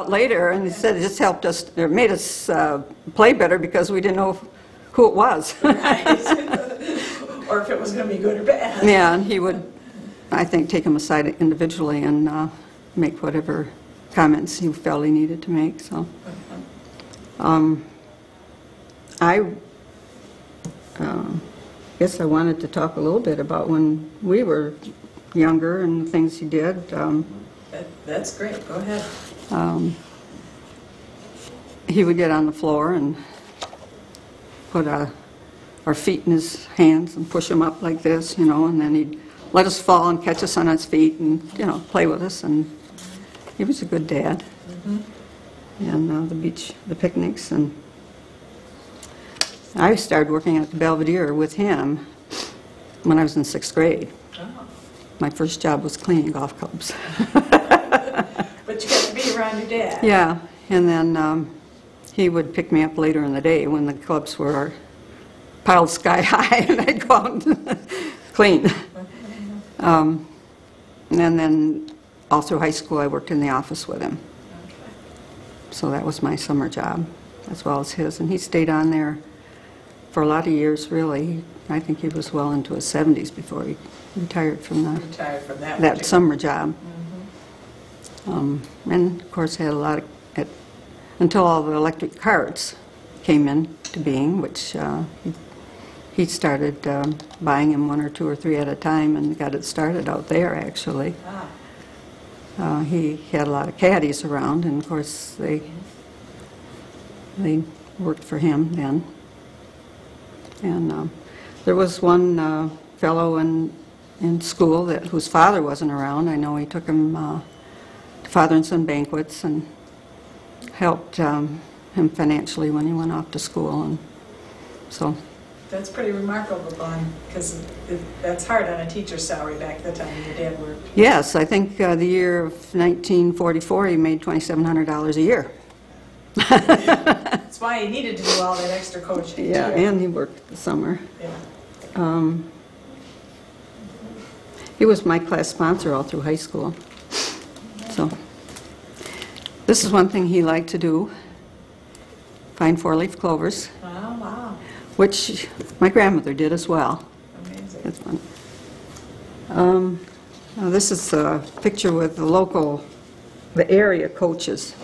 Later, and he said it just helped us, it made us play better because we didn't know who it was. Right. Or if it was going to be good or bad. Yeah, and he would, I think, take them aside individually and make whatever comments he felt he needed to make. So, I guess I wanted to talk a little bit about when we were younger and the things he did. That's great. Go ahead. He would get on the floor and put our feet in his hands and push them up like this, you know, and then he'd let us fall and catch us on his feet and, you know, play with us. And he was a good dad. And the beach, the picnics. And I started working at the Belvedere with him when I was in 6th grade. Oh. My first job was cleaning golf clubs. But you got to be around your dad. Yeah, and then he would pick me up later in the day when the clubs were piled sky high, and I'd go out and clean. And then all through high school I worked in the office with him. Okay. So that was my summer job, as well as his. And he stayed on there for a lot of years, really. I think he was well into his 70s before he retired from that summer job. And of course had a lot of, until all the electric carts came into being, which he started buying them 1 or 2 or 3 at a time and got it started out there, actually. He had a lot of caddies around, and of course they worked for him then. And there was one fellow in school whose father wasn't around. I know he took him to father and son banquets and helped him financially when he went off to school. And so that's pretty remarkable, Bon, because that's hard on a teacher's salary back at the time your dad worked. Yes, I think the year of 1944 he made $2,700 a year. That's why he needed to do all that extra coaching. Yeah, too. and he worked the summer. Yeah. He was my class sponsor all through high school. So this is one thing he liked to do, find 4-leaf clovers. Oh, wow. Which my grandmother did as well. Amazing. That's fun. Now this is a picture with the area coaches.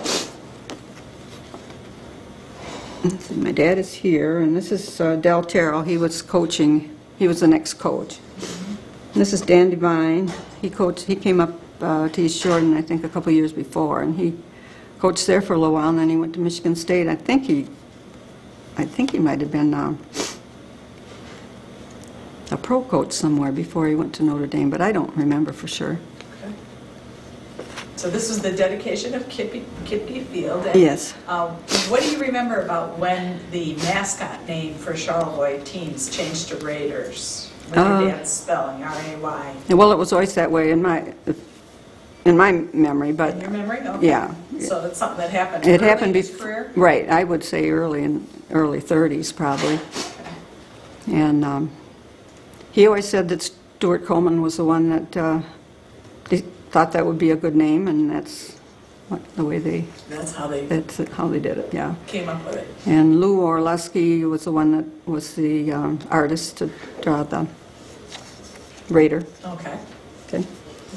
My dad is here, and this is Del Terrell. He was coaching. He was the next coach. And this is Dan Devine. He came up to East Jordan, I think, a couple years before, and he coached there for a little while, and then he went to Michigan State. I think he might have been a pro coach somewhere before he went to Notre Dame, but I don't remember for sure. Okay. So this was the dedication of Kipke Field. And, yes. What do you remember about when the mascot name for Charlevoix teams changed to Raiders? With your dad's spelling, R-A-Y. Well, it was always that way in my memory, but in your memory? Okay. Yeah. So that's something that happened. It early happened in his career? Right. I would say early 30s probably. Okay. And he always said that Stuart Coleman was the one that he thought that would be a good name, and that's That's how they did it. Yeah. came up with it. And Lou Orleski was the one that was the artist to draw the Raider. Okay. Okay.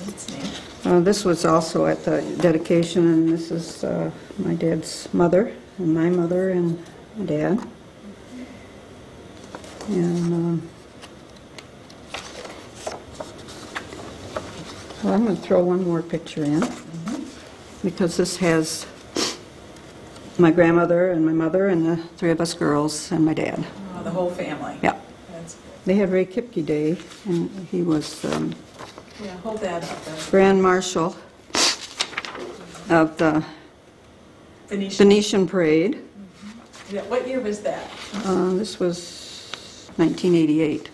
That's neat. This was also at the dedication, and this is my dad's mother, and my mother, and my dad. And well, I'm going to throw one more picture in, because this has my grandmother and my mother and the 3 of us girls and my dad. Oh, the whole family. Yeah. That's good. They had Ray Kipke Day, and he was Yeah, hold that up. That's Grand Marshal of the Venetian Parade. Yeah, what year was that? This was 1988.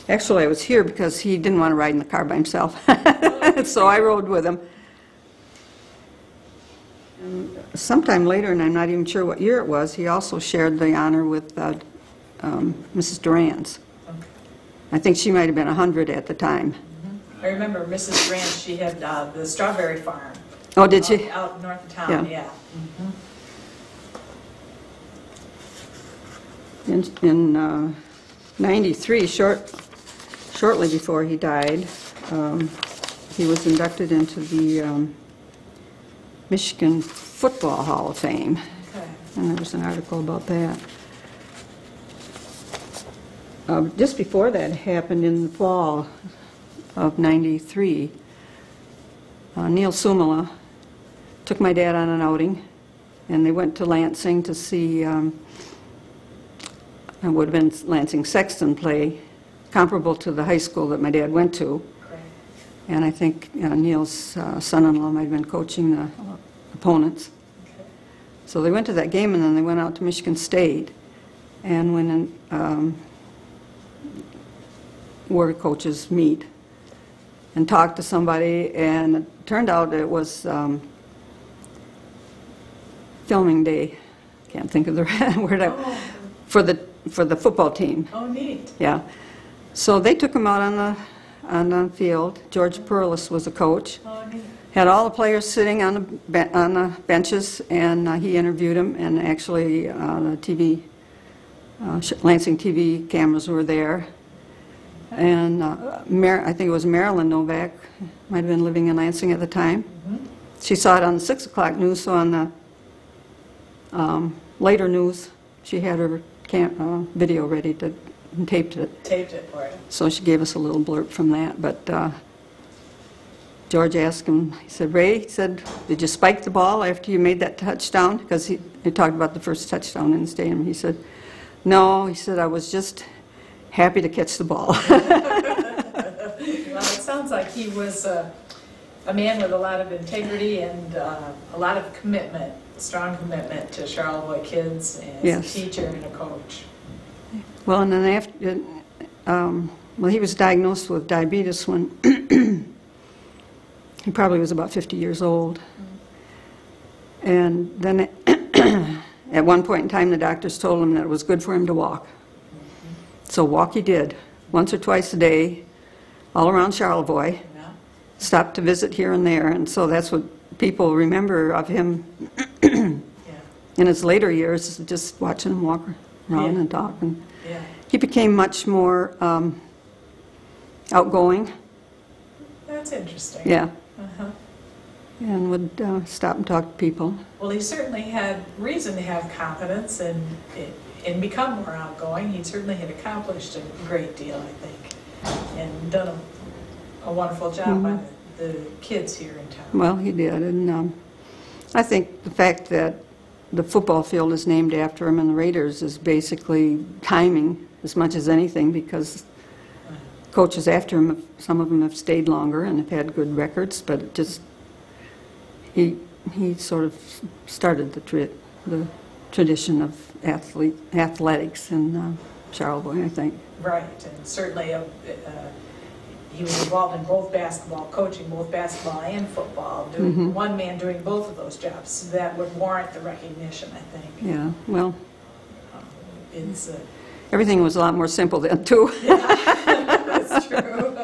Actually, I was here because he didn't want to ride in the car by himself, so I rode with him. And sometime later, and I'm not even sure what year it was, he also shared the honor with Mrs. Durant's. Okay. I think she might have been 100 at the time. I remember Mrs. Ranch, she had the strawberry farm. Oh, did she? Out north of town, yeah. In 93, shortly before he died, he was inducted into the Michigan Football Hall of Fame. Okay. And there was an article about that. Just before that happened, in the fall of 93, Neil Sumala took my dad on an outing, and they went to Lansing to see, it would have been Lansing Sexton play, comparable to the high school that my dad went to. Great. And I think Neil's son-in-law might have been coaching the opponents. Okay. So they went to that game, and then they went out to Michigan State. And when where coaches meet and talk to somebody, and it turned out it was filming day. Can't think of the word. For the football team. Oh, neat. Yeah. So they took him out on the field. George Perlis was the coach. Oh, neat. Had all the players sitting on the benches, and he interviewed them. And actually, the TV, Lansing TV cameras were there. And I think it was Marilyn Novak, might have been living in Lansing at the time. She saw it on the 6 o'clock news, so on the later news, she had her video ready to and taped it. Taped it for you. So she gave us a little blurb from that. But George asked him, he said, Ray, he said, did you spike the ball after you made that touchdown? Because he talked about the first touchdown in the stadium. He said, no, he said, I was just happy to catch the ball. Well, it sounds like he was a man with a lot of integrity and a lot of commitment, strong commitment to Charlevoix kids as Yes. a teacher and a coach. Well, and then after, well, he was diagnosed with diabetes when he probably was about 50 years old. And then at one point in time, the doctors told him that it was good for him to walk. So walk he did, once or twice a day, all around Charlevoix. Yeah. Stopped to visit here and there, and so that's what people remember of him Yeah. in his later years, just watching him walk around Yeah. and talk. And Yeah. he became much more outgoing, That's interesting. yeah, Uh-huh. and would stop and talk to people. Well, he certainly had reason to have confidence and become more outgoing. He certainly had accomplished a great deal, I think, and done a wonderful job by the kids here in town. Well, he did, and I think the fact that the football field is named after him and the Raiders is basically timing as much as anything, because coaches after him, some of them have stayed longer and have had good records, but it just he sort of started the tradition of athletics in Charlevoix, I think. Right, and certainly he was involved in both basketball, coaching both basketball and football, doing one man doing both of those jobs. So that would warrant the recognition, I think. Yeah, well, It's everything was a lot more simple then, too. that's true.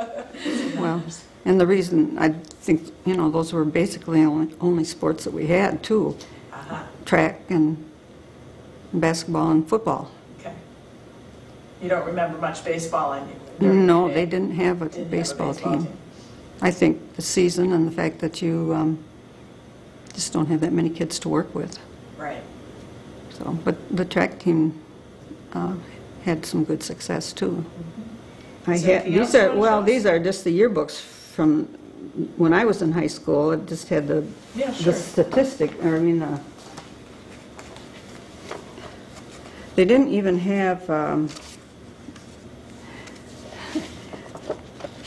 Well, and the reason, I think, those were basically only sports that we had, too. Uh-huh. Track and basketball and football. Okay. You don't remember much baseball in you? No, they didn't have a baseball team. I think the season and the fact that you just don't have that many kids to work with. Right. So, but the track team had some good success too. These are just the yearbooks from when I was in high school. It just had the statistic, or I mean they didn't even have,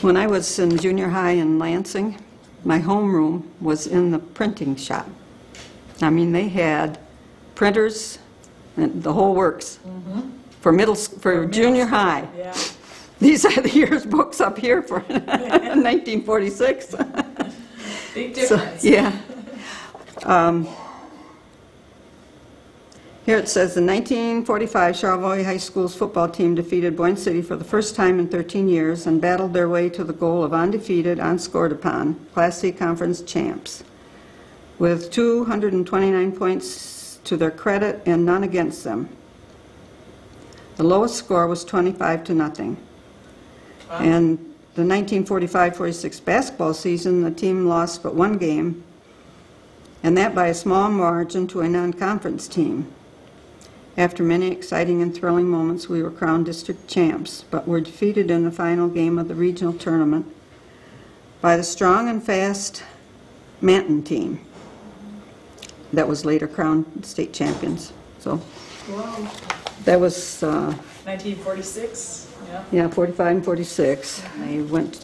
when I was in junior high in Lansing, my homeroom was in the printing shop. I mean, they had printers and the whole works for junior high. Yeah. These are the year's books up here for 1946. Big difference. So, yeah. Here it says, the 1945 Charlevoix High School's football team defeated Boyne City for the first time in 13 years and battled their way to the goal of undefeated, unscored upon, Class C Conference champs, with 229 points to their credit and none against them. The lowest score was 25-0. Wow. And the 1945-46 basketball season, the team lost but one game, and that by a small margin to a non-conference team. After many exciting and thrilling moments, we were crowned district champs, but were defeated in the final game of the regional tournament by the strong and fast Manton team that was later crowned state champions. So Wow. that was 1946, yeah. yeah, 45 and 46.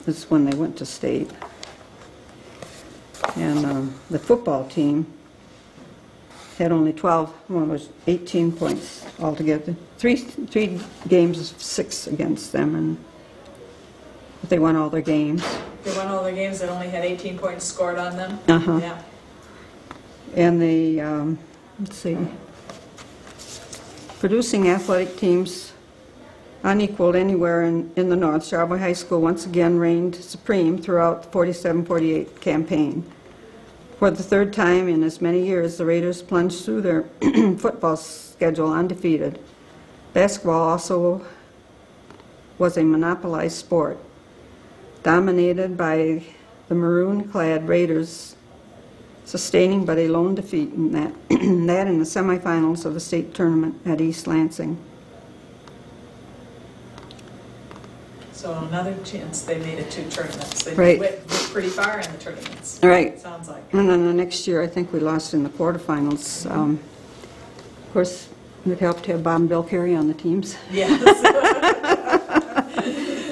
That's when they went to state. And the football team had only 12, well, it was 18 points altogether. Three games, 6 against them, and they won all their games. They won all their games that only had 18 points scored on them? Uh-huh. Yeah. And the, let's see, producing athletic teams unequaled anywhere in the North, Charlevoix High School once again reigned supreme throughout the 47-48 campaign. For the third time in as many years, the Raiders plunged through their football schedule undefeated. Basketball also was a monopolized sport, dominated by the maroon-clad Raiders, sustaining but a lone defeat in that in the semifinals of the state tournament at East Lansing. So another chance they made it 2 tournaments. They Right. went pretty far in the tournaments. Right. Sounds like. And then the next year, I think we lost in the quarterfinals. Of course, it helped to have Bob and Bill Carey on the teams. Yes.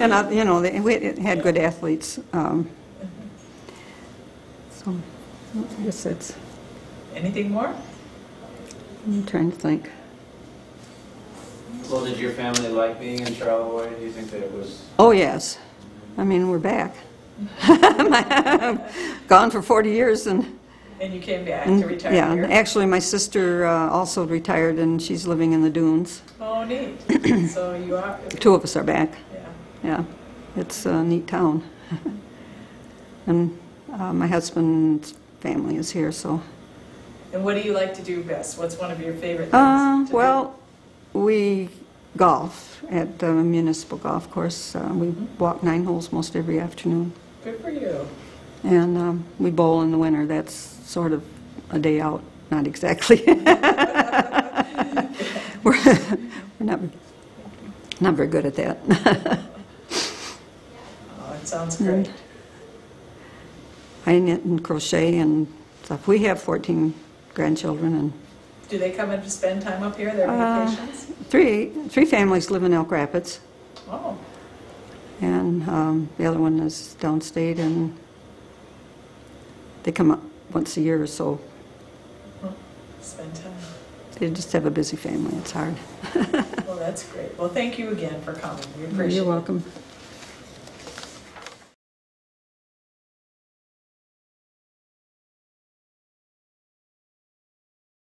And, you know, we had good athletes. So, I guess that's, Anything more? I'm trying to think. Well, did your family like being in Charlevoix? Do you think that it was... Oh, yes. I mean, we're back. Gone for 40 years. And And you came back to retire yeah, here? actually, my sister also retired, and she's living in the dunes. Oh, neat. So you are... 2 of us are back. Yeah. Yeah, it's a neat town. And my husband's family is here, so. And what do you like to do best? What's one of your favorite things to do? Well, we golf at the municipal golf course. We walk 9 holes most every afternoon. Good for you. And we bowl in the winter. That's sort of a day out, not exactly. we're not very good at that. Oh, it sounds great. I knit and crochet and stuff. We have 14 grandchildren, and Do they come in to spend time up here, their vacations? three families live in Elk Rapids, Oh, and the other one is downstate, and they come up once a year or so. spend time. They just have a busy family. It's hard. Well, that's great. Well, thank you again for coming. We appreciate it. You're welcome.